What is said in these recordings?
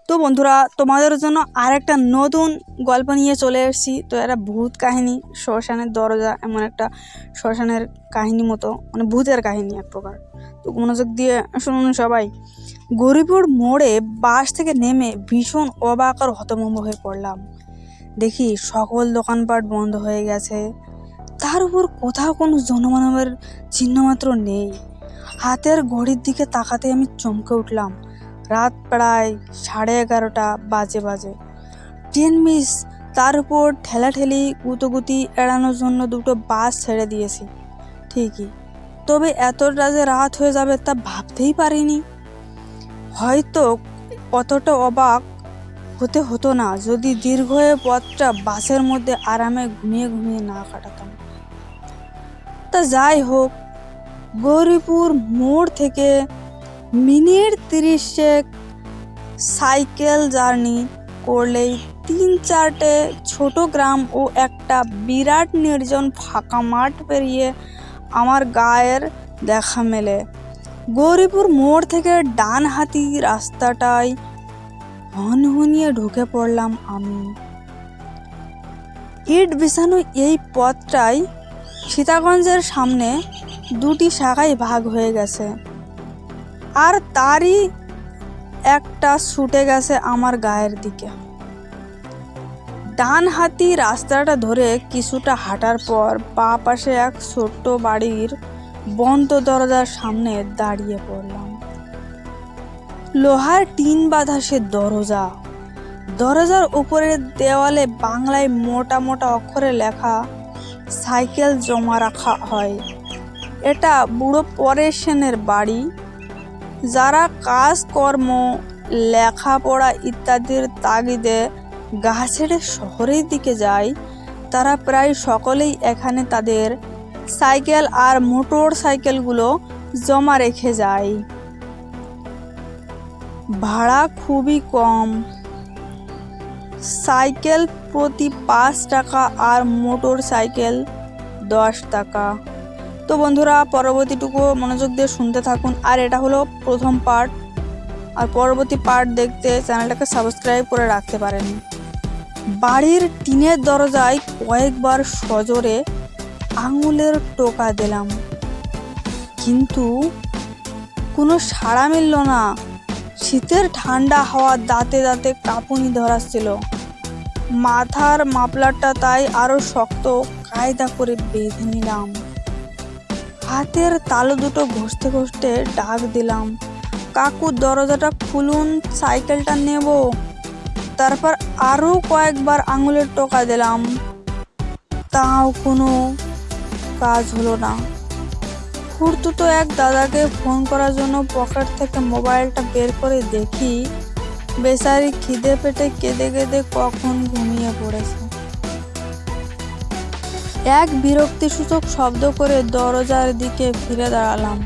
তো বন্ধুরা, তোমাদের জন্য আরেকটা নতুন গল্প নিয়ে চলে এসেছি। তো এটা ভূত কাহিনী, শ্মশানের দরজা, এমন একটা শ্মশানের কাহিনী মতো, মানে ভূতের কাহিনী এক প্রকার। তো মনোযোগ দিয়ে শুনুন সবাই। গৌরীপুর মোড়ে বাস থেকে নেমে ভীষণ অবাক আর হতভম্ব হয়ে পড়লাম। দেখি সকল দোকানপাট বন্ধ হয়ে গেছে, তার উপর কোথাও কোনো জনমানবের চিহ্ন মাত্র নেই। হাতের ঘড়ির দিকে তাকাতে আমি চমকে উঠলাম। রাত প্রায় 11:30 বাজে। ট্রেন মিস, তার উপর ঠেলাঠেলি গুতোগুতি এড়ানোর জন্য দুটো বাস ছেড়ে দিয়েছি ঠিকই, তবে এতটা যে রাত হয়ে যাবে তা ভাবতেই পারিনি। হয়তো অতটা অবাক হতে হতো না যদি দীর্ঘ এ পথটা বাসের মধ্যে আরামে ঘুমিয়ে ঘুমিয়ে না কাটাতাম। তা যাই হোক, গৌরীপুর মোড় থেকে মিনিট 30 সাইকেল জার্নি করলেই 3-4টে ছোট গ্রাম ও একটা বিরাট নির্জন ফাঁকা মাঠ পেরিয়ে আমার গায়ের দেখা মেলে। গৌরীপুর মোড় থেকে ডান হাতি রাস্তাটায় হনহনিয়ে ঢুকে পড়লাম আমি। ইট বিছানো এই পথটাই সীতাগঞ্জের সামনে দুটি শাখায় ভাগ হয়ে গেছে, আর তারই একটা ছুটে গেছে আমার গায়ের দিকে। ডান হাতি রাস্তাটা ধরে কিছুটা হাঁটার পর বাঁ পাশে এক ছোট্ট বাড়ির বন্ধ দরজার সামনে দাঁড়িয়ে পড়লাম। লোহার টিন বাঁধা সে দরজা, দরজার উপরের দেওয়ালে বাংলায় মোটা মোটা অক্ষরে লেখা, সাইকেল জমা রাখা হয়। এটা বুড়ো পরেশ সেনের বাড়ি। যারা কাজকর্ম, লেখাপড়া ইত্যাদির তাগিদে গা ছেড়ে শহরের দিকে যায়, তারা প্রায় সকলেই এখানে তাদের সাইকেল আর মোটর সাইকেলগুলো জমা রেখে যায়। ভাড়া খুবই কম, সাইকেল প্রতি 5 টাকা আর মোটর সাইকেল 10 টাকা। তো বন্ধুরা, পরবর্তীটুকু মনোযোগ দিয়ে শুনতে থাকুন। আর এটা হলো প্রথম পার্ট, আর পরবর্তী পার্ট দেখতে চ্যানেলটাকে সাবস্ক্রাইব করে রাখতে পারেন। বাড়ির টিনের দরজায় কয়েকবার সজোরে আঙুলের টোকা দিলাম, কিন্তু কোনো সাড়া মিলল না। শীতের ঠান্ডা হাওয়া দাঁতে দাঁতে কাঁপুনি ধরাচ্ছিল। মাথার মাফলারটা তাই আরো শক্ত কায়দা করে বেঁধে নিলাম। হাতের তালু দুটো ঘষতে ঘষতে ডাক দিলাম, কাকু দরজাটা খুলুন, সাইকেলটা নেব। তারপর আরো কয়েকবার আঙুলের টোকা দিলাম, তাও কোনো কাজ হলো না। খুড়তুতো এক দাদাকে ফোন করার জন্য পকেট থেকে মোবাইলটা বের করে দেখি, বেচারি খিদে পেটে কেঁদে কেঁদে কখন ঘুমিয়ে পড়েছে। এক বিরক্তিসূচক শব্দ করে দরজার দিকে ফিরে দাঁড়ালাম।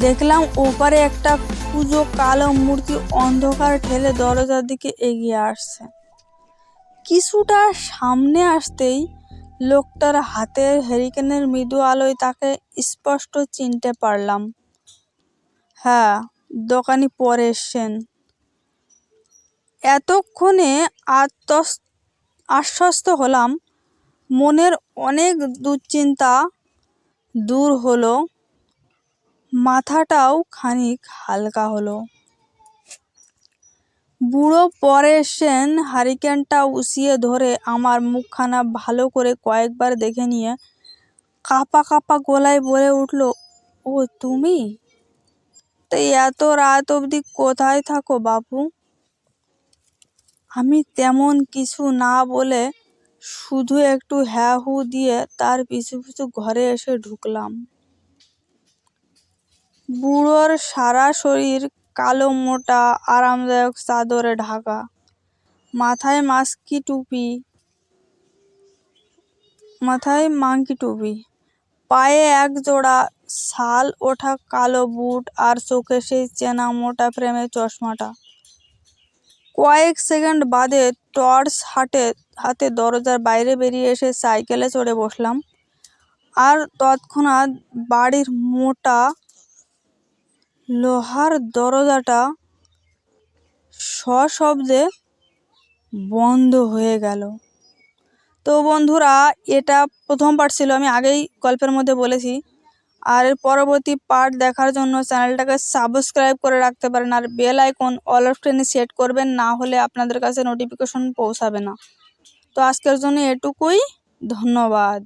দেখলাম ওপারে একটা কুঁজো কালো মূর্তি অন্ধকার ঠেলে দরজার দিকে এগিয়ে আসছে। কিছুটা সামনে আসতেই লোকটার হাতের হ্যারিকেনের মৃদু আলোয় তাকে স্পষ্ট চিনতে পারলাম। হ্যাঁ, দোকানি পরেশ সেন। এতক্ষণে আশ্বস্ত হলাম, মনের অনেক দুশ্চিন্তা দূর হলো, মাথাটাও খানিক হালকা হলো। বুড়ো পরেশ সেন হ্যারিকেনটা উঁচিয়ে ধরে আমার মুখখানা ভালো করে কয়েকবার দেখে নিয়ে কাঁপা কাঁপা গলায় বলে উঠল, ও তুমি? তাই এত রাত অবধি কোথায় থাকো বাপু? আমি তেমন কিছু না বলে শুধু একটু হ্যাঁ হু দিয়ে তার পিছু পিছু ঘরে এসে ঢুকলাম। বুড়োর সারা শরীর কালো মোটা আরামদায়ক চাদরে ঢাকা, মাথায় মাংকি টুপি, পায়ে এক জোড়া ছাল ওঠা কালো বুট, আর চোখে সেই চেনা মোটা ফ্রেমের চশমাটা। কয়েক সেকেন্ড বাদে টর্চ হাতে দরজার বাইরে বেরিয়ে এসে সাইকেলে চড়ে বসলাম। আর তৎক্ষণাৎ বাড়ির মোটা লোহার দরজাটা সশব্দে বন্ধ হয়ে গেল। তো বন্ধুরা, এটা প্রথম পার্ট ছিল, আমি আগেই গল্পের মধ্যে বলেছি। আর এর পরবর্তী পার্ট দেখার জন্য চ্যানেলটাকে সাবস্ক্রাইব করে রাখতে পারেন, আর বেল আইকন অল অপশনে সেট করবেন, না হলে আপনাদের কাছে নোটিফিকেশন পৌঁছাবে না। তো আজকের জন্য এটুকুই, ধন্যবাদ।